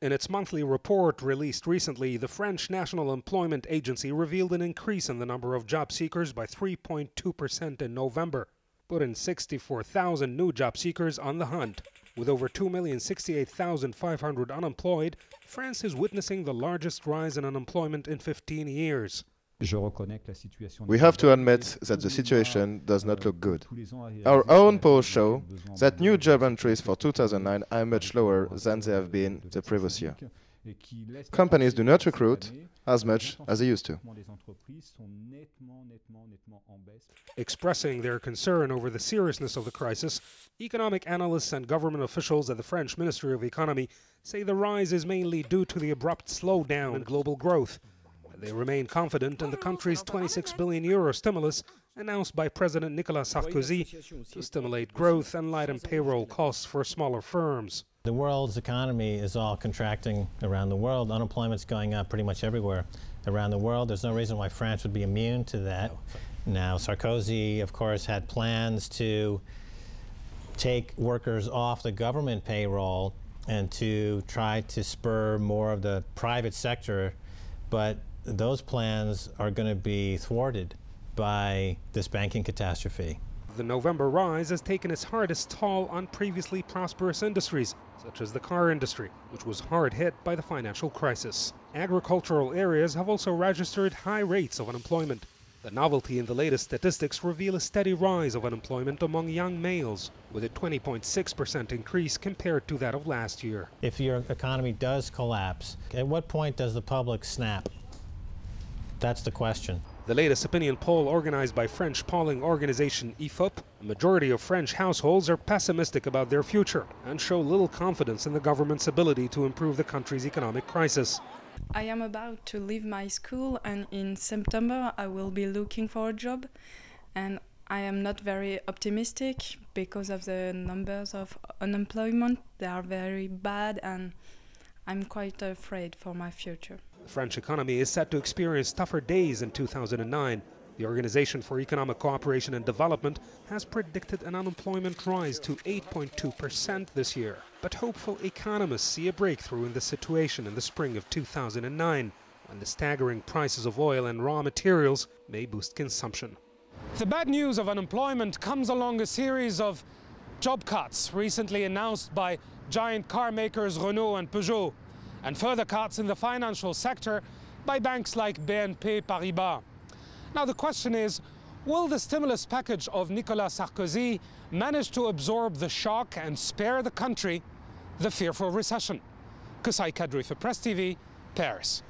In its monthly report released recently, the French National Employment Agency revealed an increase in the number of job seekers by 3.2% in November, putting 64,000 new job seekers on the hunt. With over 2,068,500 unemployed, France is witnessing the largest rise in unemployment in 15 years. We have to admit that the situation does not look good. Our own polls show that new job entries for 2009 are much lower than they have been the previous year. Companies do not recruit as much as they used to. Expressing their concern over the seriousness of the crisis, economic analysts and government officials at the French Ministry of Economy say the rise is mainly due to the abrupt slowdown in global growth. They remain confident in the country's €26 billion stimulus announced by President Nicolas Sarkozy to stimulate growth and lighten payroll costs for smaller firms. The world's economy is all contracting around the world. Unemployment's going up pretty much everywhere around the world. There's no reason why France would be immune to that. Now, Sarkozy, of course, had plans to take workers off the government payroll and to try to spur more of the private sector, but those plans are going to be thwarted by this banking catastrophe. The November rise has taken its hardest toll on previously prosperous industries, such as the car industry, which was hard hit by the financial crisis. Agricultural areas have also registered high rates of unemployment. The novelty in the latest statistics reveal a steady rise of unemployment among young males, with a 20.6% increase compared to that of last year. If your economy does collapse, at what point does the public snap? That's the question. The latest opinion poll organized by French polling organization IFOP, a majority of French households are pessimistic about their future and show little confidence in the government's ability to improve the country's economic crisis. I am about to leave my school, and in September I will be looking for a job, and I am not very optimistic because of the numbers of unemployment. They are very bad, and I'm quite afraid for my future. The French economy is set to experience tougher days in 2009. The Organization for Economic Cooperation and Development has predicted an unemployment rise to 8.2% this year. But hopeful economists see a breakthrough in the situation in the spring of 2009, when the staggering prices of oil and raw materials may boost consumption. The bad news of unemployment comes along a series of job cuts recently announced by giant car makers Renault and Peugeot, and further cuts in the financial sector by banks like BNP Paribas. Now the question is, will the stimulus package of Nicolas Sarkozy manage to absorb the shock and spare the country the fearful recession? Keiser for Press TV, Paris.